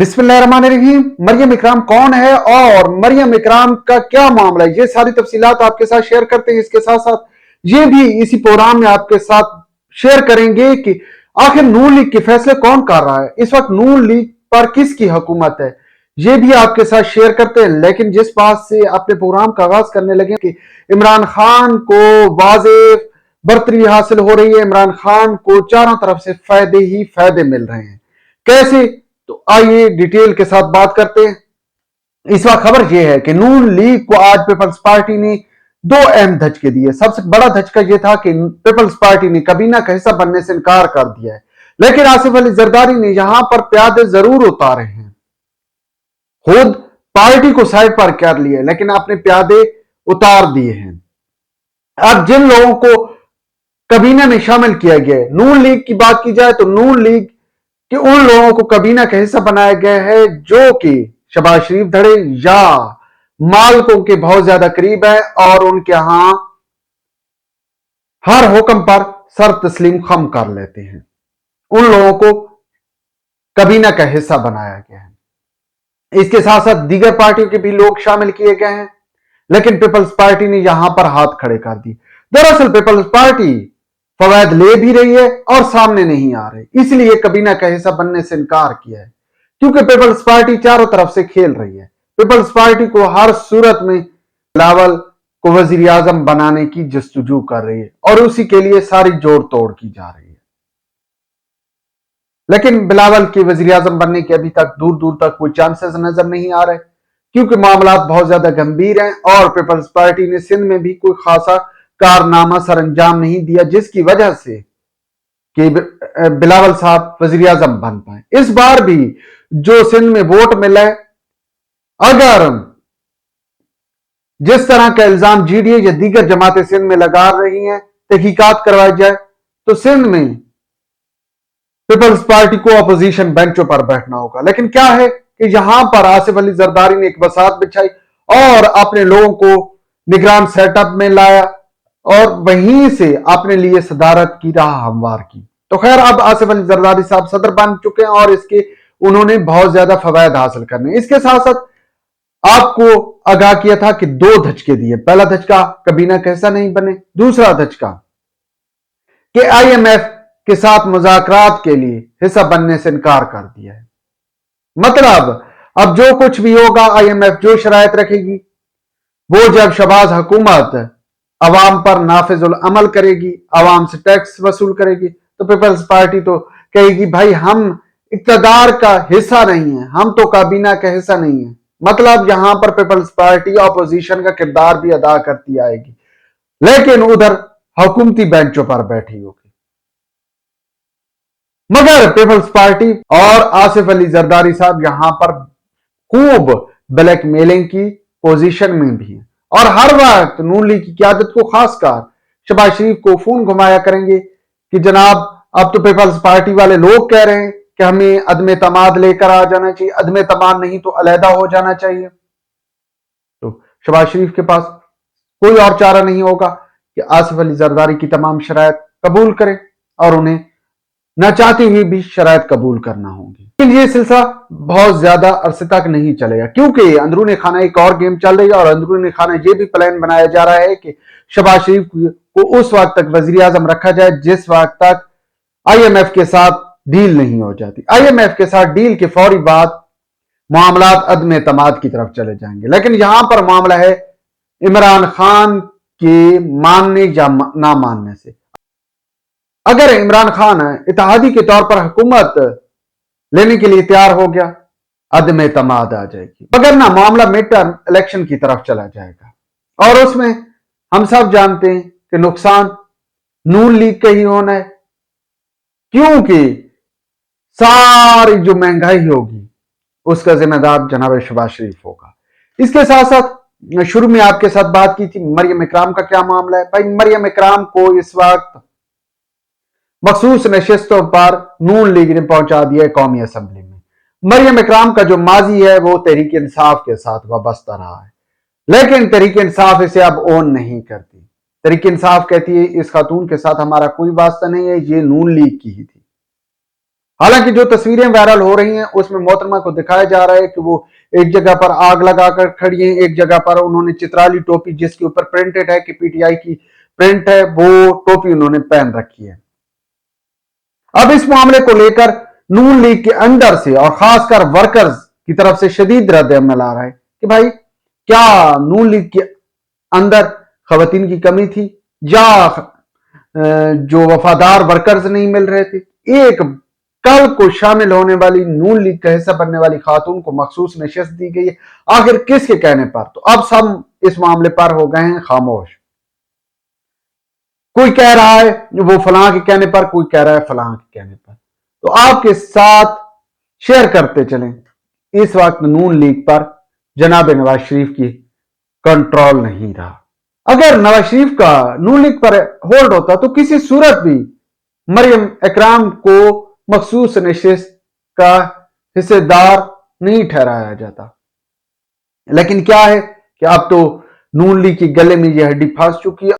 बिस्मिल्लाहिर्रहमानिर्रहीम। मरियम इकराम कौन है और मरियम इकराम का क्या मामला है, ये सारी तफसीलात आपके साथ शेयर करते हैं। इसके साथ साथ ये भी इसी प्रोग्राम में आपके साथ शेयर करेंगे कि आखिर नून लीग के फैसले कौन कर रहा है, इस वक्त नून लीग पर किसकी हुकूमत है, ये भी आपके साथ शेयर करते हैं। लेकिन जिस बात से अपने प्रोग्राम का आगाज करने लगे कि इमरान खान को वाज़ेह बरतरी हासिल हो रही है, इमरान खान को चारों तरफ से फायदे ही फायदे मिल रहे हैं, कैसे? तो आइए डिटेल के साथ बात करते हैं। इस वक्त खबर यह है कि नून लीग को आज पीपल्स पार्टी ने दो अहम धचके दिए। सबसे बड़ा धचका यह था कि पीपल्स पार्टी ने काबीना का हिस्सा बनने से इनकार कर दिया है, लेकिन आसिफ अली जरदारी ने यहां पर प्यादे जरूर उतारे हैं। खुद पार्टी को साइड पर कर लिया, लेकिन अपने प्यादे उतार दिए हैं। अब जिन लोगों को काबीना में शामिल किया गया है, नून लीग की बात की जाए तो नून लीग कि उन लोगों को काबीना का हिस्सा बनाया गया है जो कि शहबाज शरीफ धड़े या मालिकों के बहुत ज्यादा करीब है और उनके यहां हर हुक्म पर सर तस्लीम खम कर लेते हैं। उन लोगों को काबीना का हिस्सा बनाया गया है। इसके साथ साथ दीगर पार्टियों के भी लोग शामिल किए गए हैं, लेकिन पीपल्स पार्टी ने यहां पर हाथ खड़े कर दिए। दरअसल पीपल्स पार्टी फवायद ले भी रही है और सामने नहीं आ रहे, इसलिए काबीना का हिस्सा बनने से इनकार किया है, क्योंकि पीपल्स पार्टी चारों तरफ से खेल रही है। पीपल्स पार्टी को हर सूरत में बिलावल को वजीर आजम बनाने की जस्तजू कर रही है और उसी के लिए सारी जोड़ तोड़ की जा रही है। लेकिन बिलावल के वजीर आजम बनने के अभी तक दूर दूर तक कोई चांसेस नजर नहीं आ रहे, क्योंकि मामला बहुत ज्यादा गंभीर हैं और पीपल्स पार्टी ने सिंध में भी कोई खासा कारनामा सर अंजाम नहीं दिया, जिसकी वजह से कि बिलावल साहब वजीर आजम बन पाए। इस बार भी जो सिंध में वोट मिला है, अगर जिस तरह का इल्जाम जीडीए या दीगर जमातें सिंध में लगा रही हैं तहकीकात करवाई जाए तो सिंध में पीपल्स पार्टी को अपोजिशन बेंचों पर बैठना होगा। लेकिन क्या है कि यहां पर आसिफ अली जरदारी ने एक बसात बिछाई और अपने लोगों को निगरान सेटअप में लाया और वहीं से अपने लिए सदारत की राह हमवार की। तो खैर अब आसिफ अली जरदारी साहब सदर बन चुके हैं और इसके उन्होंने बहुत ज्यादा फवायद हासिल करने। इसके साथ साथ आपको आगाह किया था कि दो धचके दिए। पहला धचका काबीना का हिस्सा नहीं बने, दूसरा धचका कि आईएमएफ के साथ मुज़ाकरात के लिए हिस्सा बनने से इनकार कर दिया है। मतलब अब जो कुछ भी होगा, आईएमएफ जो शरायत रखेगी, वो जब शहबाज हुकूमत अवाम पर नाफिजुल अमल करेगी, अवाम से टैक्स वसूल करेगी, तो पीपल्स पार्टी तो कहेगी भाई हम इक्तदार का हिस्सा नहीं है, हम तो काबीना का हिस्सा नहीं है। मतलब यहां पर पीपल्स पार्टी अपोजिशन का किरदार भी अदा करती आएगी, लेकिन उधर हुकूमती बेंचों पर बैठी होगी। मगर पीपल्स पार्टी और आसिफ अली जरदारी साहब यहां पर खूब ब्लैकमेलिंग की पोजीशन में भी है और हर वक्त नून लीग की क्यादत को, खासकर शहबाज शरीफ को फोन घुमाया करेंगे कि जनाब अब तो पीपल्स पार्टी वाले लोग कह रहे हैं कि हमें अदम तमाद लेकर आ जाना चाहिए, अदम तमाद नहीं तो अलहदा हो जाना चाहिए। तो शहबाज शरीफ के पास कोई और चारा नहीं होगा कि आसिफ अली जरदारी की तमाम शरायत कबूल करें और उन्हें न चाहते हुए भी शरायत कबूल करना होगी। लेकिन ये सिलसिला बहुत ज्यादा अरसे तक नहीं चलेगा, क्योंकि अंदरूनी खाना एक और गेम चल रही है और अंदरूनी खाना ये भी प्लान बनाया जा रहा है कि शहबाज शरीफ को उस वक्त तक वजीर आजम रखा जाए जिस वक्त तक आईएमएफ के साथ डील नहीं हो जाती। आईएमएफ के साथ डील के फौरी बाद मामलात अदम तमाद की तरफ चले जाएंगे। लेकिन यहां पर मामला है इमरान खान के मानने या ना मानने से। अगर इमरान खान इत्तेहादी के तौर पर हुकूमत लेने के लिए तैयार हो गया, अदम तमाद आ जाएगी, मगर ना मामला मिड टर्म इलेक्शन की तरफ चला जाएगा और उसमें हम सब जानते हैं कि नुकसान नून लीग का ही होना है, क्योंकि सारी जो महंगाई होगी उसका जिम्मेदार जनाब शहबाज शरीफ होगा। इसके साथ साथ शुरू में आपके साथ बात की थी मरियम इकराम का क्या मामला है। भाई मरियम इकराम को इस वक्त मखसूस नशिस्तों पर नून लीग ने पहुंचा दिया है कौमी असम्बली में। मरियम इकराम का जो माजी है वो तहरीक इंसाफ के साथ वाबस्ता रहा है, लेकिन तहरीक इंसाफ इसे अब ओन नहीं करती। तहरीक इंसाफ कहती है इस खातून के साथ हमारा कोई वास्ता नहीं है, ये नून लीग की ही थी। حالانکہ جو تصویریں وائرل ہو رہی ہیں اس میں محترمہ کو دکھایا جا رہا ہے کہ وہ ایک جگہ پر آگ لگا کر کھڑی ہیں، ایک جگہ پر انہوں نے چترالی ٹوپی جس کے اوپر پرنٹڈ ہے کہ پی ٹی آئی کی پرنٹ ہے، وہ ٹوپی انہوں نے پہن رکھی ہے۔ اب اس معاملے کو لے کر نون لیگ کے اندر سے اور خاص کر ورکرز کی طرف سے شدید رد عمل آ رہا ہے کہ بھائی کیا نون لیگ کے اندر خواتین کی کمی تھی یا جو وفادار ورکرز نہیں مل رہے تھے؟ ایک کل کو شامل ہونے والی نون لیگ کا حصہ بننے والی خاتون کو مخصوص نشست دی گئی ہے، آخر کس کے کہنے پر؟ تو اب سب اس معاملے پر ہو گئے ہیں خاموش۔ کوئی کہہ رہا ہے وہ فلاں کے کہنے پر، کوئی کہہ رہا ہے فلاں کے کہنے پر۔ تو آپ کے ساتھ شیئر کرتے چلیں، اس وقت نون لیگ پر جناب نواز شریف کی کنٹرول نہیں رہا۔ اگر نواز شریف کا نون لیگ پر ہولڈ ہوتا تو کسی صورت بھی مریم اکرام کو مخصوص نشست کا حصے دار نہیں ٹھہرایا جاتا، لیکن کیا ہے کہ اب تو نون لیگ کی گلے میں یہ ہڈی پھنس چکی ہے۔